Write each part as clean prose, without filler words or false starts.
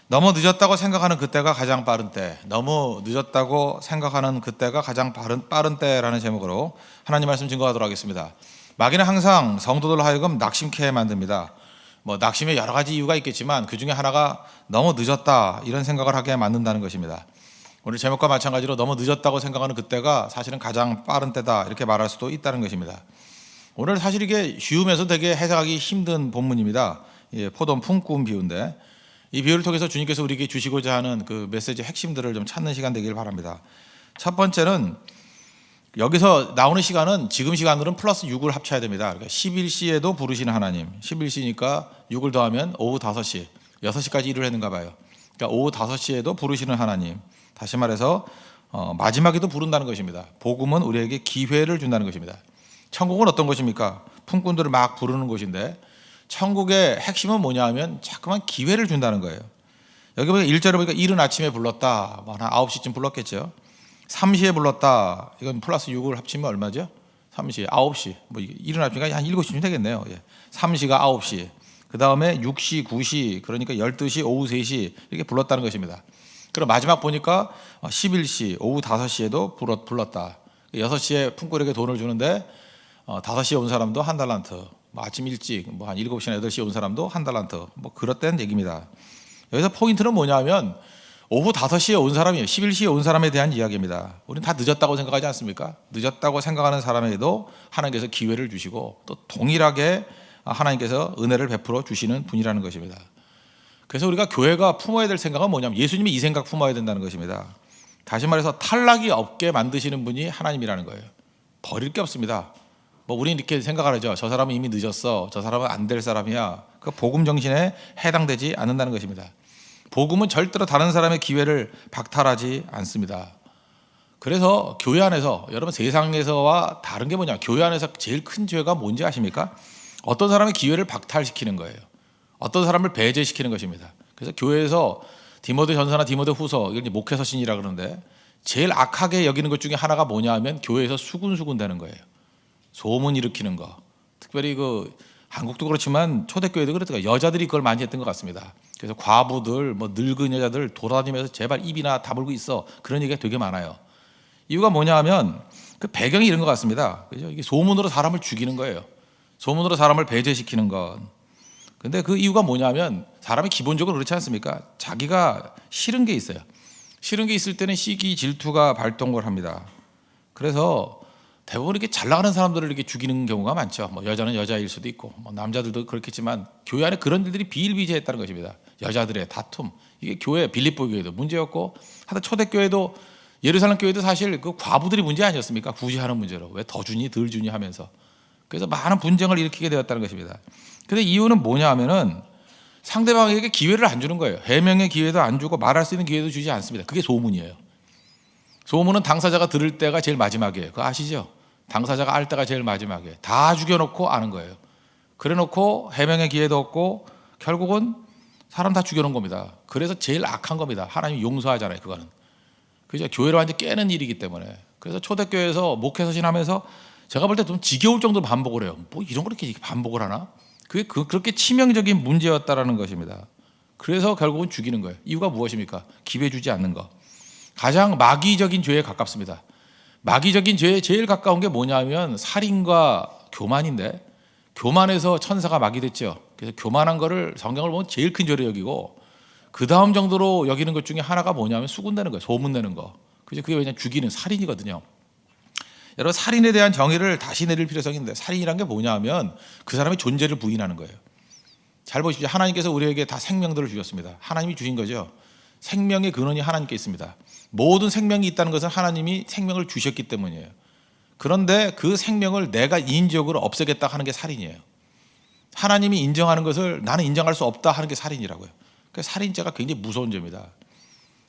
너무 늦었다고 생각하는 그때가 가장 빠른 때, 너무 늦었다고 생각하는 그때가 가장 빠른 때라는 제목으로 하나님 말씀 증거하도록 하겠습니다. 마귀는 항상 성도들 하여금 낙심케 만듭니다. 낙심에 여러 가지 이유가 있겠지만 그 중에 하나가 너무 늦었다 이런 생각을 하게 만든다는 것입니다. 오늘 제목과 마찬가지로 너무 늦었다고 생각하는 그때가 사실은 가장 빠른 때다 이렇게 말할 수도 있다는 것입니다. 오늘 사실 이게 쉬우면서 되게 해석하기 힘든 본문입니다. 포도원 품꾼 비유인데 이 비유를 통해서 주님께서 우리에게 주시고자 하는 그 메시지 핵심들을 좀 찾는 시간 되길 바랍니다. 첫 번째는 여기서 나오는 시간은 지금 시간으로는 플러스 6을 합쳐야 됩니다. 그러니까 11시에도 부르시는 하나님, 11시니까 6을 더하면 오후 5시, 6시까지 일을 했는가 봐요. 그러니까 오후 5시에도 부르시는 하나님, 다시 말해서 마지막에도 부른다는 것입니다. 복음은 우리에게 기회를 준다는 것입니다. 천국은 어떤 것입니까? 품꾼들을 막 부르는 곳인데 천국의 핵심은 뭐냐 하면 자꾸만 기회를 준다는 거예요. 여기 보니까 1절에 보니까 이른 아침에 불렀다. 한 9시쯤 불렀겠죠. 3시에 불렀다. 이건 플러스 6을 합치면 얼마죠? 3시, 9시. 이른 아침이니까 한 7시쯤 되겠네요. 3시가 9시. 그 다음에 6시, 9시, 그러니까 12시, 오후 3시 이렇게 불렀다는 것입니다. 그리고 마지막 보니까 11시, 오후 5시에도 불렀다. 6시에 품꾼에게 돈을 주는데 5시에 온 사람도 한 달란트, 아침 일찍 한 7시나 8시에 온 사람도 한 달란트, 그렇다는 얘기입니다. 여기서 포인트는 뭐냐면 오후 5시에 온 사람이에요. 11시에 온 사람에 대한 이야기입니다. 우리는 다 늦었다고 생각하지 않습니까? 늦었다고 생각하는 사람에게도 하나님께서 기회를 주시고 또 동일하게 하나님께서 은혜를 베풀어 주시는 분이라는 것입니다. 그래서 우리가 교회가 품어야 될 생각은 뭐냐면 예수님이 이 생각 품어야 된다는 것입니다. 다시 말해서 탈락이 없게 만드시는 분이 하나님이라는 거예요. 버릴 게 없습니다. 우리는 이렇게 생각을 하죠. 저 사람은 이미 늦었어. 저 사람은 안 될 사람이야. 그 복음 정신에 해당되지 않는다는 것입니다. 복음은 절대로 다른 사람의 기회를 박탈하지 않습니다. 그래서 교회 안에서 여러분 세상에서와 다른 게 뭐냐? 교회 안에서 제일 큰 죄가 뭔지 아십니까? 어떤 사람의 기회를 박탈시키는 거예요. 어떤 사람을 배제시키는 것입니다. 그래서 교회에서 디모데 전서나 디모데 후서, 이걸 목회서신이라 그러는데 제일 악하게 여기는 것 중에 하나가 뭐냐 하면 교회에서 수군수군 되는 거예요. 소문 일으키는 거. 특별히 한국도 그렇지만 초대교회도 그렇더라고요. 여자들이 그걸 많이 했던 것 같습니다. 그래서 과부들, 늙은 여자들 돌아다니면서 제발 입이나 다물고 있어. 그런 얘기가 되게 많아요. 이유가 뭐냐 하면 그 배경이 이런 것 같습니다. 그죠? 이게 소문으로 사람을 죽이는 거예요. 소문으로 사람을 배제시키는 것. 근데 그 이유가 뭐냐면 사람이 기본적으로 그렇지 않습니까? 자기가 싫은 게 있어요. 싫은 게 있을 때는 시기, 질투가 발동을 합니다. 그래서 대부분 이렇게 잘 나가는 사람들을 이렇게 죽이는 경우가 많죠. 여자는 여자일 수도 있고, 남자들도 그렇겠지만 교회 안에 그런 일들이 비일비재했다는 것입니다. 여자들의 다툼, 이게 교회 빌립보 교회도 문제였고, 하여튼 초대교회도 예루살렘 교회도 사실 그 과부들이 문제 아니었습니까? 구제하는 문제로 왜 더 주니 덜 주니 하면서 그래서 많은 분쟁을 일으키게 되었다는 것입니다. 근데 이유는 뭐냐 하면은 상대방에게 기회를 안 주는 거예요. 해명의 기회도 안 주고 말할 수 있는 기회도 주지 않습니다. 그게 소문이에요. 소문은 당사자가 들을 때가 제일 마지막이에요. 그거 아시죠? 당사자가 알 때가 제일 마지막이에요. 다 죽여놓고 아는 거예요. 그래놓고 해명의 기회도 없고 결국은 사람 다 죽여놓은 겁니다. 그래서 제일 악한 겁니다. 하나님이 용서하잖아요. 그거는. 그죠? 교회를 완전히 깨는 일이기 때문에. 그래서 초대교회에서 목회서신 하면서 제가 볼 때 좀 지겨울 정도로 반복을 해요. 이런 걸 이렇게 반복을 하나? 그게 그렇게 치명적인 문제였다라는 것입니다. 그래서 결국은 죽이는 거예요. 이유가 무엇입니까? 기회 주지 않는 거. 가장 마귀적인 죄에 가깝습니다. 마귀적인 죄에 제일 가까운 게 뭐냐면 살인과 교만인데 교만해서 천사가 마귀 됐죠. 그래서 교만한 거를 성경을 보면 제일 큰 죄로 여기고 그 다음 정도로 여기는 것 중에 하나가 뭐냐면 수군내는 거예요. 소문내는 거. 그게 왜냐면 죽이는 살인이거든요. 여러분 살인에 대한 정의를 다시 내릴 필요성이 있는데 살인이란 게 뭐냐 하면 그 사람의 존재를 부인하는 거예요. 잘 보십시오. 하나님께서 우리에게 다 생명들을 주셨습니다. 하나님이 주신 거죠. 생명의 근원이 하나님께 있습니다. 모든 생명이 있다는 것은 하나님이 생명을 주셨기 때문이에요. 그런데 그 생명을 내가 인위적으로 없애겠다 하는 게 살인이에요. 하나님이 인정하는 것을 나는 인정할 수 없다 하는 게 살인이라고요. 그러니까 살인죄가 굉장히 무서운 죄입니다.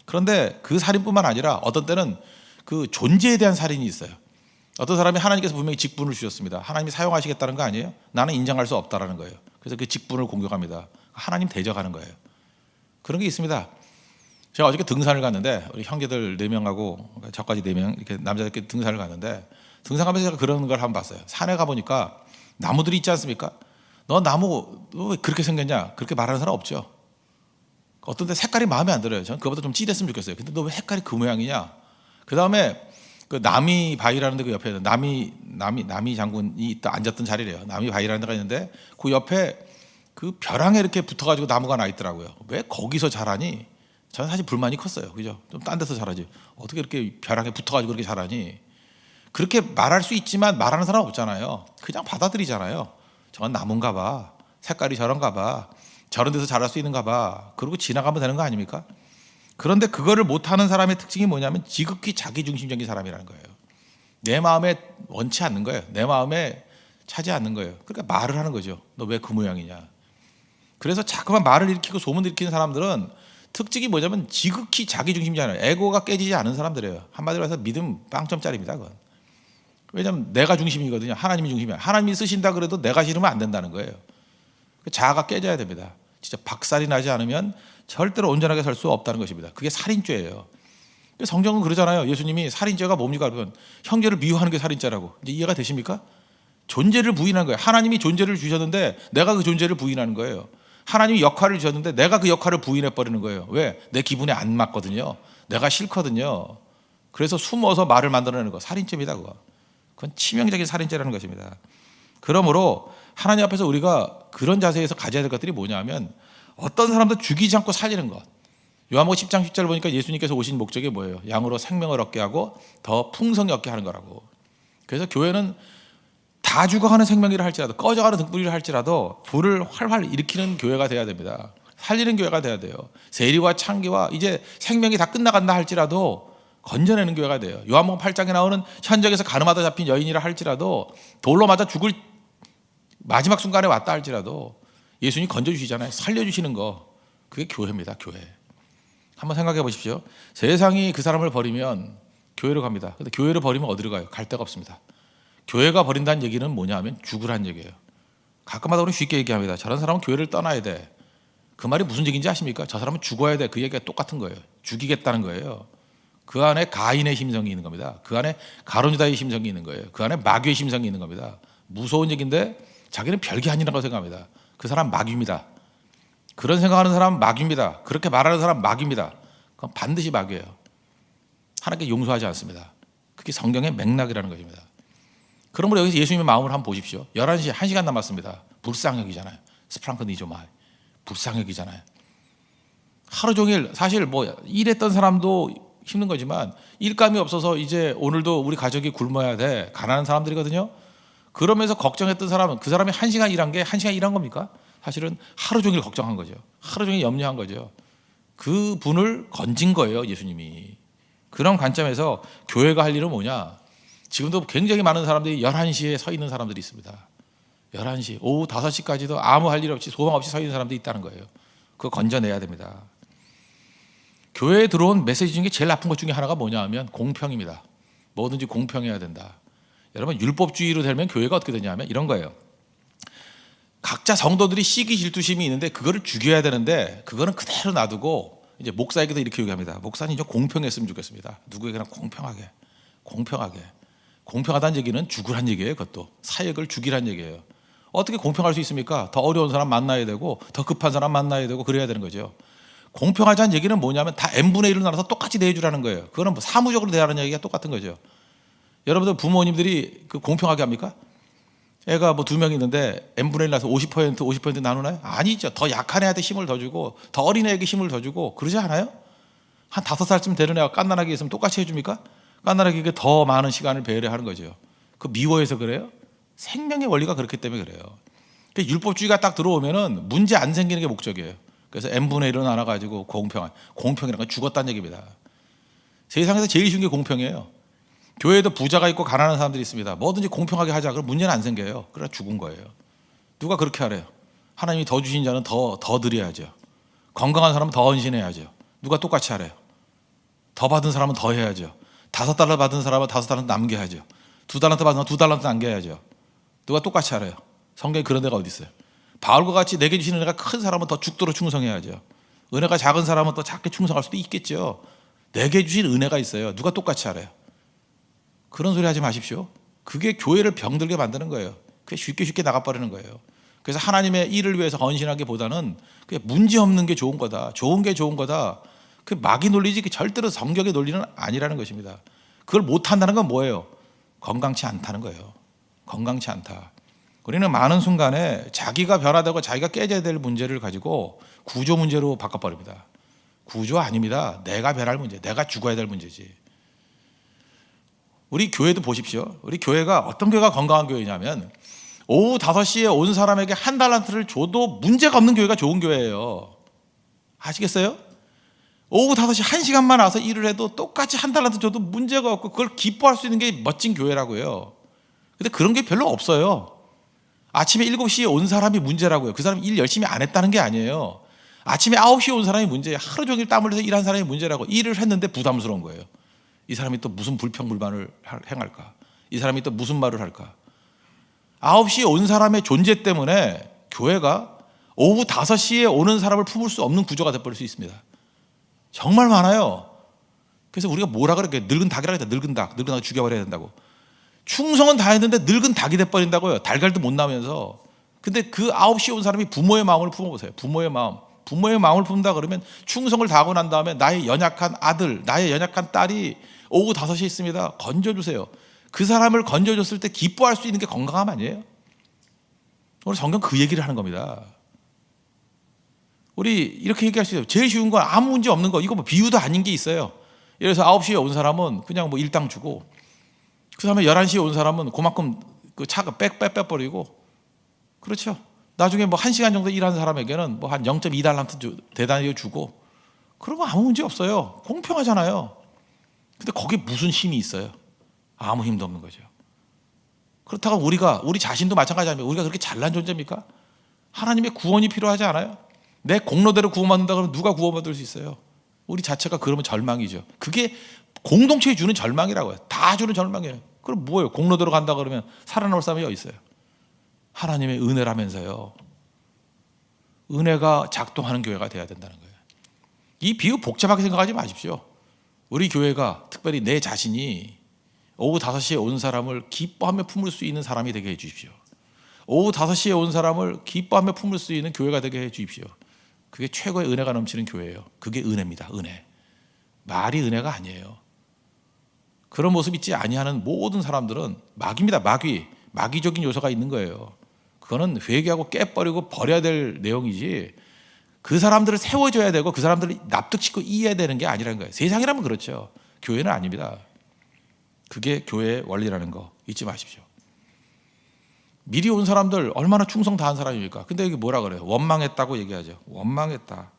그런데 그 살인뿐만 아니라 어떤 때는 그 존재에 대한 살인이 있어요. 어떤 사람이 하나님께서 분명히 직분을 주셨습니다. 하나님이 사용하시겠다는 거 아니에요? 나는 인정할 수 없다라는 거예요. 그래서 그 직분을 공격합니다. 하나님 대적하는 거예요. 그런 게 있습니다. 제가 어저께 등산을 갔는데 우리 형제들 4명하고 저까지 4명 이렇게 남자들끼리 등산을 갔는데 등산하면서 제가 그런 걸 한번 봤어요. 산에 가보니까 나무들이 있지 않습니까? 너 나무 왜 그렇게 생겼냐? 그렇게 말하는 사람 없죠. 어떤 데 색깔이 마음에 안 들어요. 저는 그거보다 좀 찌됐으면 좋겠어요. 근데 너 왜 색깔이 그 모양이냐? 그 다음에 그 남이 바위라는 데 그 옆에 남이 장군이 또 앉았던 자리래요. 남이 바위라는 데가 있는데 그 옆에 그 벼랑에 이렇게 붙어가지고 나무가 나 있더라고요. 왜 거기서 자라니? 저는 사실 불만이 컸어요. 그죠? 좀 딴 데서 자라지. 어떻게 이렇게 벼랑에 붙어가지고 그렇게 자라니? 그렇게 말할 수 있지만 말하는 사람 없잖아요. 그냥 받아들이잖아요. 저건 나무인가 봐. 색깔이 저런가 봐. 저런 데서 자랄 수 있는가 봐. 그러고 지나가면 되는 거 아닙니까? 그런데 그거를 못하는 사람의 특징이 뭐냐면 지극히 자기중심적인 사람이라는 거예요. 내 마음에 원치 않는 거예요. 내 마음에 차지 않는 거예요. 그러니까 말을 하는 거죠. 너 왜 그 모양이냐. 그래서 자꾸만 말을 일으키고 소문을 일으키는 사람들은 특징이 뭐냐면 지극히 자기중심이잖아요. 에고가 깨지지 않은 사람들이에요. 한마디로 해서 믿음 빵점짜리입니다. 그건. 왜냐하면 내가 중심이거든요. 하나님이 중심이야. 하나님이 쓰신다 그래도 내가 싫으면 안 된다는 거예요. 자아가 깨져야 됩니다. 진짜 박살이 나지 않으면 절대로 온전하게 설 수 없다는 것입니다. 그게 살인죄예요. 성경은 그러잖아요. 예수님이 살인죄가 뭡니까? 그러면 형제를 미워하는 게 살인죄라고. 이제 이해가 되십니까? 존재를 부인하는 거예요. 하나님이 존재를 주셨는데 내가 그 존재를 부인하는 거예요. 하나님이 역할을 주셨는데 내가 그 역할을 부인해 버리는 거예요. 왜? 내 기분에 안 맞거든요. 내가 싫거든요. 그래서 숨어서 말을 만들어내는 거. 살인죄입니다. 그건 치명적인 살인죄라는 것입니다. 그러므로 하나님 앞에서 우리가 그런 자세에서 가져야 될 것들이 뭐냐면 어떤 사람도 죽이지 않고 살리는 것. 요한복음 10장 10절 보니까 예수님께서 오신 목적이 뭐예요? 양으로 생명을 얻게 하고 더 풍성히 얻게 하는 거라고. 그래서 교회는 다 죽어가는 생명이라 할지라도 꺼져가는 등불이라 할지라도 불을 활활 일으키는 교회가 돼야 됩니다. 살리는 교회가 돼야 돼요. 세리와 창기와 이제 생명이 다 끝나간다 할지라도 건져내는 교회가 돼요. 요한복음 8장에 나오는 현장에서 가늠하다 잡힌 여인이라 할지라도 돌로 맞아 죽을 마지막 순간에 왔다 할지라도 예수님이 건져주시잖아요. 살려주시는 거. 그게 교회입니다. 교회. 한번 생각해 보십시오. 세상이 그 사람을 버리면 교회로 갑니다. 근데 교회를 버리면 어디로 가요? 갈 데가 없습니다. 교회가 버린다는 얘기는 뭐냐 하면 죽으란 얘기예요. 가끔마다 우리는 쉽게 얘기합니다. 저런 사람은 교회를 떠나야 돼. 그 말이 무슨 얘기인지 아십니까? 저 사람은 죽어야 돼. 그 얘기가 똑같은 거예요. 죽이겠다는 거예요. 그 안에 가인의 심성이 있는 겁니다. 그 안에 가룟유다의 심성이 있는 거예요. 그 안에 마귀의 심성이 있는 겁니다. 무서운 얘기인데 자기는 별게 아니라고 생각합니다. 그 사람 마귀입니다. 그런 생각하는 사람은 마귀입니다. 그렇게 말하는 사람은 마귀입니다. 그건 반드시 마귀예요. 하나님께 용서하지 않습니다. 그게 성경의 맥락이라는 것입니다. 그러므로 여기서 예수님의 마음을 한번 보십시오. 11시 1시간 남았습니다. 불쌍역이잖아요. 스프랑크 니조마. 불쌍역이잖아요. 하루 종일 사실 뭐 일했던 사람도 힘든 거지만 일감이 없어서 이제 오늘도 우리 가족이 굶어야 돼. 가난한 사람들이거든요. 그러면서 걱정했던 사람은 그 사람이 1시간 일한 게 1시간 일한 겁니까? 사실은 하루 종일 걱정한 거죠. 하루 종일 염려한 거죠. 그 분을 건진 거예요. 예수님이. 그런 관점에서 교회가 할 일은 뭐냐? 지금도 굉장히 많은 사람들이 11시에 서 있는 사람들이 있습니다. 11시, 오후 5시까지도 아무 할 일 없이 소망 없이 서 있는 사람들이 있다는 거예요. 그거 건져내야 됩니다. 교회에 들어온 메시지 중에 제일 나쁜 것 중에 하나가 뭐냐 하면 공평입니다. 뭐든지 공평해야 된다. 여러분 율법주의로 되면 교회가 어떻게 되냐면 이런 거예요. 각자 성도들이 시기 질투심이 있는데 그거를 죽여야 되는데 그거는 그대로 놔두고 이제 목사에게도 이렇게 얘기합니다. 목사님 좀 공평했으면 좋겠습니다. 누구에게나 공평하게. 공평하다는 얘기는 죽으란 얘기예요. 그것도 사역을 죽이란 얘기예요. 어떻게 공평할 수 있습니까? 더 어려운 사람 만나야 되고 더 급한 사람 만나야 되고 그래야 되는 거죠. 공평하자는 얘기는 뭐냐면 다 n분의 1로 나눠서 똑같이 대해주라는 거예요. 그거는 뭐 사무적으로 대하는 얘기가 똑같은 거죠. 여러분들 부모님들이 그 공평하게 합니까? 애가 뭐 2명 있는데 n분의 1 나서 50% 나누나요? 아니죠. 더 약한 애한테 힘을 더 주고 더 어린 애에게 힘을 더 주고 그러지 않아요? 한 5살쯤 되는 애가 깐난하게 있으면 똑같이 해줍니까? 깐난하게 더 많은 시간을 배려하는 거죠. 그 미워해서 그래요? 생명의 원리가 그렇기 때문에 그래요. 그러니까 율법주의가 딱 들어오면은 문제 안 생기는 게 목적이에요. 그래서 n분의 1로 나눠가지고 공평이라는 건 죽었다는 얘기입니다. 세상에서 제일 쉬운 게 공평이에요. 교회에도 부자가 있고 가난한 사람들이 있습니다. 뭐든지 공평하게 하자. 그럼 문제는 안 생겨요. 그러나 죽은 거예요. 누가 그렇게 하래요? 하나님이 더 주신 자는 더 드려야죠. 건강한 사람은 더 헌신해야죠. 누가 똑같이 하래요? 더 받은 사람은 더 해야죠. 5달러 받은 사람은 5달러 남겨야죠. 2달란트 받은 사람은 2달란트 남겨야죠. 누가 똑같이 하래요? 성경에 그런 데가 어디 있어요? 바울과 같이 내게 주신 은혜가 큰 사람은 더 죽도록 충성해야죠. 은혜가 작은 사람은 또 작게 충성할 수도 있겠죠. 내게 주신 은혜가 있어요. 누가 똑같이 하래요? 그런 소리 하지 마십시오. 그게 교회를 병들게 만드는 거예요. 그게 쉽게 나가버리는 거예요. 그래서 하나님의 일을 위해서 헌신하기보다는 그게 문제 없는 게 좋은 거다. 좋은 게 좋은 거다. 그 마귀 논리지 절대로 성경의 논리는 아니라는 것입니다. 그걸 못한다는 건 뭐예요? 건강치 않다는 거예요. 건강치 않다. 우리는 많은 순간에 자기가 변화되고 자기가 깨져야 될 문제를 가지고 구조 문제로 바꿔버립니다. 구조 아닙니다. 내가 변할 문제, 내가 죽어야 될 문제지. 우리 교회도 보십시오. 우리 교회가 어떤 교회가 건강한 교회냐면 오후 5시에 온 사람에게 한 달란트를 줘도 문제가 없는 교회가 좋은 교회예요. 아시겠어요? 오후 5시 1시간만 와서 일을 해도 똑같이 한 달란트 줘도 문제가 없고 그걸 기뻐할 수 있는 게 멋진 교회라고요. 근데 그런 게 별로 없어요. 아침에 7시에 온 사람이 문제라고요. 그 사람이 일 열심히 안 했다는 게 아니에요. 아침에 9시에 온 사람이 문제예요. 하루 종일 땀 흘려서 일한 사람이 문제라고. 일을 했는데 부담스러운 거예요. 이 사람이 또 무슨 불평불만을 행할까? 이 사람이 또 무슨 말을 할까? 9시에 온 사람의 존재 때문에 교회가 오후 5시에 오는 사람을 품을 수 없는 구조가 되어버릴 수 있습니다. 정말 많아요. 그래서 우리가 뭐라 그래? 늙은 닭이라 했다. 늙은 닭 죽여버려야 된다고. 충성은 다 했는데 늙은 닭이 돼버린다고요. 달걀도 못 나면서. 근데 그 9시에 온 사람이 부모의 마음을 품어보세요. 부모의 마음을 품는다 그러면 충성을 다하고 난 다음에 나의 연약한 아들, 나의 연약한 딸이 오후 5시에 있습니다. 건져주세요. 그 사람을 건져줬을 때 기뻐할 수 있는 게 건강함 아니에요? 오늘 성경 그 얘기를 하는 겁니다. 우리 이렇게 얘기할 수 있어요. 제일 쉬운 건 아무 문제 없는 거. 이거 뭐 비유도 아닌 게 있어요. 예를 들어서 9시에 온 사람은 그냥 뭐 일당 주고 그 다음에 11시에 온 사람은 그만큼 그 차가 빼버리고 그렇죠. 나중에 뭐 1시간 정도 일하는 사람에게는 뭐 한 0.2달란트 대단히 주고 그러면 아무 문제 없어요. 공평하잖아요. 근데 거기에 무슨 힘이 있어요? 아무 힘도 없는 거죠. 그렇다고 우리 자신도 마찬가지 아닙니까? 우리가 그렇게 잘난 존재입니까? 하나님의 구원이 필요하지 않아요? 내 공로대로 구원받는다 그러면 누가 구원받을 수 있어요? 우리 자체가 그러면 절망이죠. 그게 공동체에 주는 절망이라고요. 다 주는 절망이에요. 그럼 뭐예요? 공로대로 간다 그러면 살아남을 사람이 어디 있어요? 하나님의 은혜라면서요. 은혜가 작동하는 교회가 돼야 된다는 거예요. 이 비유 복잡하게 생각하지 마십시오. 우리 교회가 특별히 내 자신이 오후 5시에 온 사람을 기뻐하며 품을 수 있는 사람이 되게 해 주십시오. 오후 5시에 온 사람을 기뻐하며 품을 수 있는 교회가 되게 해 주십시오. 그게 최고의 은혜가 넘치는 교회예요. 그게 은혜입니다. 은혜. 말이 은혜가 아니에요. 그런 모습 있지 아니하는 모든 사람들은 마귀입니다. 마귀적인 요소가 있는 거예요. 그거는 회개하고 깨버리고 버려야 될 내용이지 그 사람들을 세워줘야 되고 그 사람들을 납득시키고 이해해야 되는 게 아니라는 거예요. 세상이라면 그렇죠. 교회는 아닙니다. 그게 교회의 원리라는 거 잊지 마십시오. 미리 온 사람들 얼마나 충성 다한 사람입니까? 근데 여기 뭐라 그래요? 원망했다고 얘기하죠. 원망했다.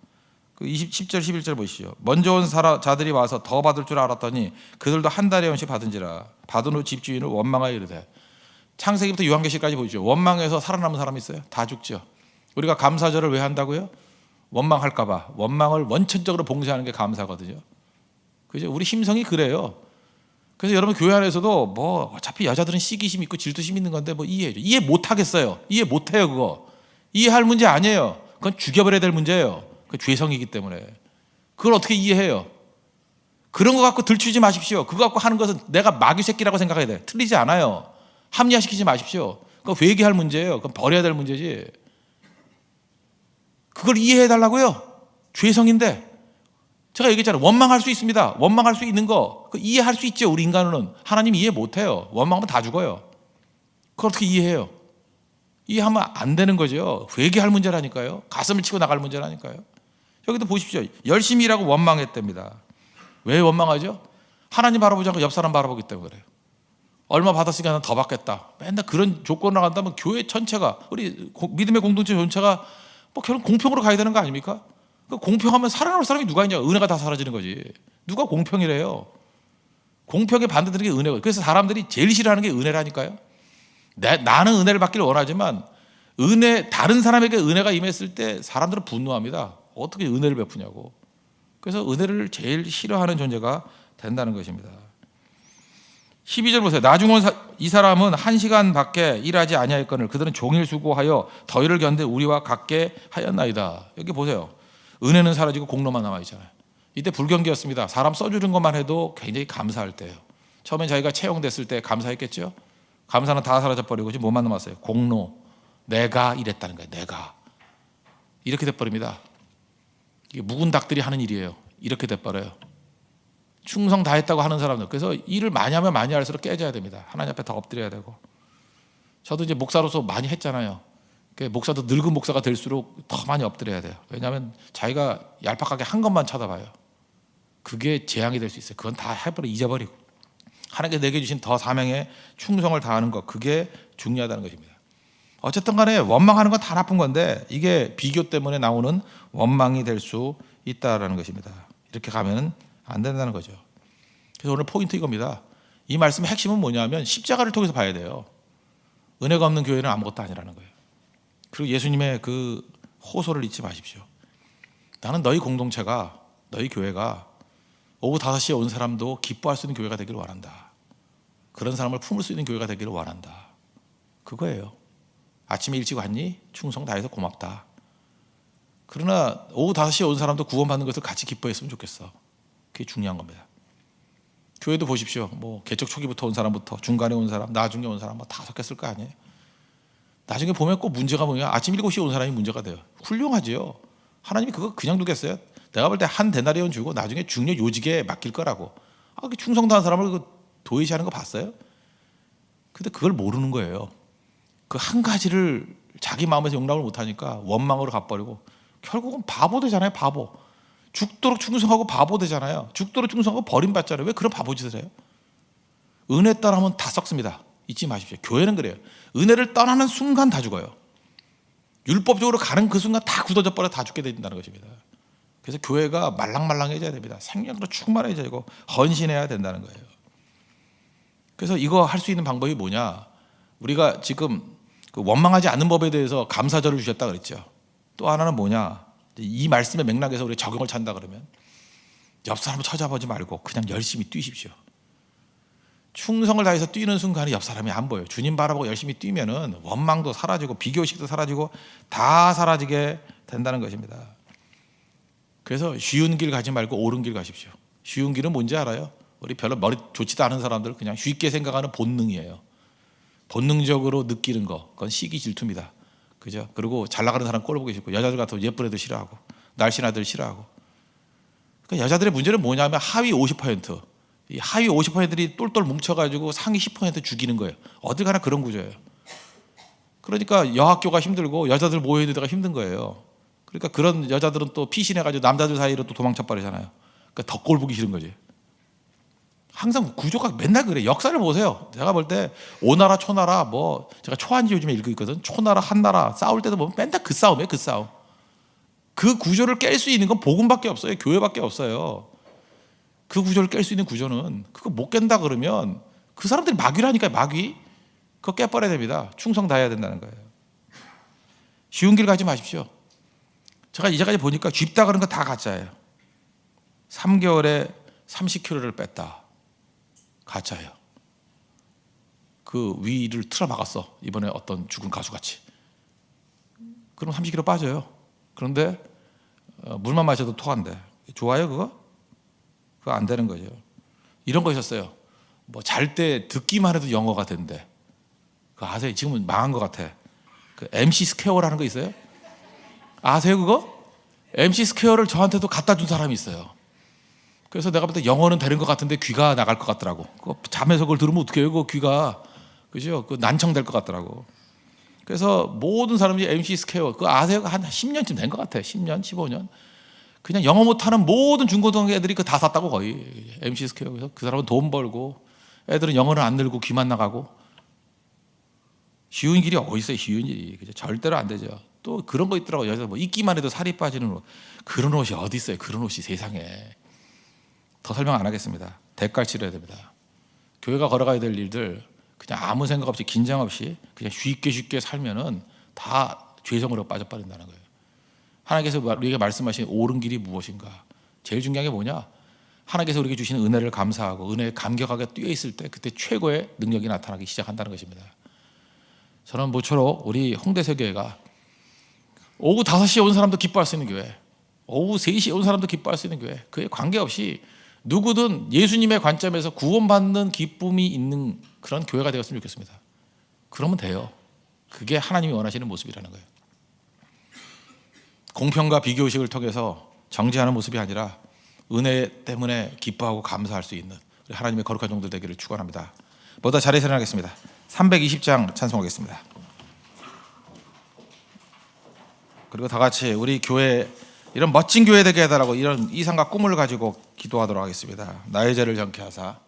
그 10절 11절 보시죠. 먼저 온 자들이 와서 더 받을 줄 알았더니 그들도 한 달에 원씩 받은지라. 받은 후 집주인을 원망하여 이르되. 창세기부터 요한계시까지 보시죠. 원망해서 살아남은 사람이 있어요? 다 죽죠. 우리가 감사절을 왜 한다고요? 원망할까 봐. 원망을 원천적으로 봉쇄하는 게 감사거든요. 그죠? 우리 심성이 그래요. 그래서 여러분 교회 안에서도 뭐 어차피 여자들은 시기심 있고 질투심 있는 건데 뭐 이해해줘. 이해 못 하겠어요. 이해 못 해요, 그거. 이해할 문제 아니에요. 그건 죽여버려야 될 문제예요. 그 죄성이기 때문에. 그걸 어떻게 이해해요? 그런 거 갖고 들추지 마십시오. 그거 갖고 하는 것은 내가 마귀 새끼라고 생각해야 돼. 틀리지 않아요. 합리화시키지 마십시오. 그거 회개할 문제예요. 그건 버려야 될 문제지. 그걸 이해해 달라고요? 죄성인데. 제가 얘기했잖아요. 원망할 수 있습니다. 원망할 수 있는 거 이해할 수 있죠. 우리 인간은. 하나님 이해 못해요. 원망하면 다 죽어요. 그걸 어떻게 이해해요? 이해하면 안 되는 거죠. 회개할 문제라니까요. 가슴을 치고 나갈 문제라니까요. 여기도 보십시오. 열심히 일하고 원망했답니다. 왜 원망하죠? 하나님 바라보지 않고 옆 사람 바라보기 때문에 그래요. 얼마 받았으니까 나는 더 받겠다. 맨날 그런 조건으로 간다면 교회 전체가 우리 믿음의 공동체 전체가 뭐 결국 공평으로 가야 되는 거 아닙니까? 그 공평하면 살아남을 사람이 누가 있냐? 은혜가 다 사라지는 거지. 누가 공평이래요? 공평에 반대되는 게 은혜거든요. 그래서 사람들이 제일 싫어하는 게 은혜라니까요. 나는 은혜를 받기를 원하지만 다른 사람에게 은혜가 임했을 때 사람들은 분노합니다. 어떻게 은혜를 베푸냐고. 그래서 은혜를 제일 싫어하는 존재가 된다는 것입니다. 12절 보세요. 나중 온 이 사람은 1시간밖에 일하지 아니하였거늘 그들은 종일 수고하여 더위를 견뎌 우리와 같게 하였나이다. 여기 보세요. 은혜는 사라지고 공로만 남아있잖아요. 이때 불경기였습니다. 사람 써주는 것만 해도 굉장히 감사할 때예요. 처음엔 자기가 채용됐을 때 감사했겠죠. 감사는 다 사라져버리고 지금 뭐만 남았어요? 공로. 내가 이랬다는 거예요. 내가. 이렇게 돼버립니다. 이게 묵은 닭들이 하는 일이에요. 이렇게 돼버려요. 충성 다했다고 하는 사람들. 그래서 일을 많이 하면 많이 할수록 깨져야 됩니다. 하나님 앞에 더 엎드려야 되고. 저도 이제 목사로서 많이 했잖아요. 목사도 늙은 목사가 될수록 더 많이 엎드려야 돼요. 왜냐하면 자기가 얄팍하게 한 것만 쳐다봐요. 그게 재앙이 될 수 있어요. 그건 다 해버려 잊어버리고 하나님께 내게 주신 더 사명에 충성을 다하는 것, 그게 중요하다는 것입니다. 어쨌든 간에 원망하는 건 다 나쁜 건데 이게 비교 때문에 나오는 원망이 될 수 있다는 것입니다. 이렇게 가면 안 된다는 거죠. 그래서 오늘 포인트 이겁니다. 이 말씀의 핵심은 뭐냐면 십자가를 통해서 봐야 돼요. 은혜가 없는 교회는 아무것도 아니라는 거예요. 그리고 예수님의 그 호소를 잊지 마십시오. 나는 너희 공동체가, 너희 교회가 오후 5시에 온 사람도 기뻐할 수 있는 교회가 되기를 원한다. 그런 사람을 품을 수 있는 교회가 되기를 원한다. 그거예요. 아침에 일찍 왔니? 충성 다해서 고맙다. 그러나 오후 5시에 온 사람도 구원받는 것을 같이 기뻐했으면 좋겠어. 그게 중요한 겁니다. 교회도 보십시오. 뭐 개척 초기부터 온 사람부터 중간에 온 사람, 나중에 온 사람 다 섞였을 거 아니에요. 나중에 보면 꼭 문제가 뭐냐? 아침 7시에 온 사람이 문제가 돼요. 훌륭하지요. 하나님이 그거 그냥 두겠어요? 내가 볼 때 한 데나리온 주고 나중에 중요 요직에 맡길 거라고. 그 충성 다한 사람을 그 도외시하는 거 봤어요? 근데 그걸 모르는 거예요. 그 한 가지를 자기 마음에서 용납을 못하니까 원망으로 가버리고 결국은 바보 되잖아요. 바보. 죽도록 충성하고 바보 되잖아요. 죽도록 충성하고 버림받잖아요. 왜 그런 바보 짓을 해요? 은혜 떠나면 다 썩습니다. 잊지 마십시오. 교회는 그래요. 은혜를 떠나는 순간 다 죽어요. 율법적으로 가는 그 순간 다 굳어져 버려 다 죽게 된다는 것입니다. 그래서 교회가 말랑말랑해져야 됩니다. 생명으로 충만해져야 되고 헌신해야 된다는 거예요. 그래서 이거 할 수 있는 방법이 뭐냐? 우리가 지금 그 원망하지 않는 법에 대해서 감사절을 주셨다 그랬죠. 또 하나는 뭐냐? 이 말씀의 맥락에서 우리 적용을 찾는다 그러면 옆 사람을 찾아보지 말고 그냥 열심히 뛰십시오. 충성을 다해서 뛰는 순간에 옆 사람이 안 보여요. 주님 바라보고 열심히 뛰면은 원망도 사라지고 비교의식도 사라지고 다 사라지게 된다는 것입니다. 그래서 쉬운 길 가지 말고 옳은 길 가십시오. 쉬운 길은 뭔지 알아요? 우리 별로 머리 좋지도 않은 사람들 그냥 쉽게 생각하는 본능이에요. 본능적으로 느끼는 거, 그건 시기 질투입니다. 그죠? 그리고 잘 나가는 사람 꼴 보기 싫고 여자들 같으면 예쁜 애들 싫어하고 날씬한 애들 싫어하고. 그러니까 여자들의 문제는 뭐냐면 하위 50%, 이 하위 50%들이 똘똘 뭉쳐가지고 상위 10% 죽이는 거예요. 어딜 가나 그런 구조예요. 그러니까 여학교가 힘들고 여자들 모여있는 데가 힘든 거예요. 그러니까 그런 여자들은 또 피신해가지고 남자들 사이로 또 도망쳐 버리잖아요. 그러니까 더 꼴 보기 싫은 거지. 항상 구조가 맨날 그래. 역사를 보세요. 제가 볼 때 오나라 초나라 뭐 제가 초한지 요즘에 읽고 있거든. 초나라 한나라 싸울 때도 보면 맨날 그 싸움이에요. 그 싸움. 그 구조를 깰 수 있는 건 복음밖에 없어요. 교회밖에 없어요. 그 구조를 깰 수 있는 구조는 그거 못 깬다 그러면 그 사람들이 마귀라니까요. 마귀. 그거 깨버려야 됩니다. 충성 다해야 된다는 거예요. 쉬운 길 가지 마십시오. 제가 이제까지 보니까 쥐다 그런 거 다 가짜예요. 3개월에 30kg를 뺐다. 가짜예요. 그 위를 틀어막았어. 이번에 어떤 죽은 가수같이. 그럼 30kg 빠져요. 그런데 물만 마셔도 토한대. 좋아요 그거? 그거 안 되는 거죠. 이런 거 있었어요. 뭐 잘 때 듣기만 해도 영어가 된대. 그거 아세요? 지금은 망한 것 같아. 그 MC 스퀘어라는 거 있어요? 아세요 그거? MC 스퀘어를 저한테도 갖다 준 사람이 있어요. 그래서 내가 볼 때 영어는 되는 것 같은데 귀가 나갈 것 같더라고. 잠에서 그걸 들으면 어떻게 해요? 그 귀가 그죠? 그 난청될 것 같더라고. 그래서 모든 사람들이 MC 스퀘어 그거 아세요? 한 10년쯤 된 것 같아. 10년, 15년. 그냥 영어 못하는 모든 중고등학교 애들이 그거 다 샀다고 거의 MC 스퀘어. 그래서 그 사람은 돈 벌고 애들은 영어는 안 늘고 귀만 나가고. 쉬운 길이 어디 있어요? 쉬운 일이 그죠? 절대로 안 되죠. 또 그런 거 있더라고요. 여기서 뭐 입기만 해도 살이 빠지는 옷. 그런 옷이 어디 있어요? 그런 옷이 세상에. 더 설명 안 하겠습니다. 대가를 치러야 됩니다. 교회가 걸어가야 될 일들 그냥 아무 생각 없이 긴장 없이 그냥 쉽게 살면은 다 죄성으로 빠져버린다는 거예요. 하나님께서 우리에게 말씀하신 옳은 길이 무엇인가? 제일 중요한 게 뭐냐? 하나님께서 우리에게 주시는 은혜를 감사하고 은혜에 감격하게 뛰어 있을 때 그때 최고의 능력이 나타나기 시작한다는 것입니다. 저는 모쪼록 우리 홍대세교회가 오후 5시에 온 사람도 기뻐할 수 있는 교회, 오후 3시에 온 사람도 기뻐할 수 있는 교회, 그에 관계없이 누구든 예수님의 관점에서 구원받는 기쁨이 있는 그런 교회가 되었으면 좋겠습니다. 그러면 돼요. 그게 하나님이 원하시는 모습이라는 거예요. 공평과 비교의식을 통해서 정죄하는 모습이 아니라 은혜 때문에 기뻐하고 감사할 수 있는 하나님의 거룩한 종들 되기를 축원합니다. 모두 자리에서 일어나겠습니다. 320장 찬송하겠습니다. 그리고 다 같이 우리 교회 이런 멋진 교회 되게 해달라고 이런 이상과 꿈을 가지고 기도하도록 하겠습니다. 나의 죄를 정케 하사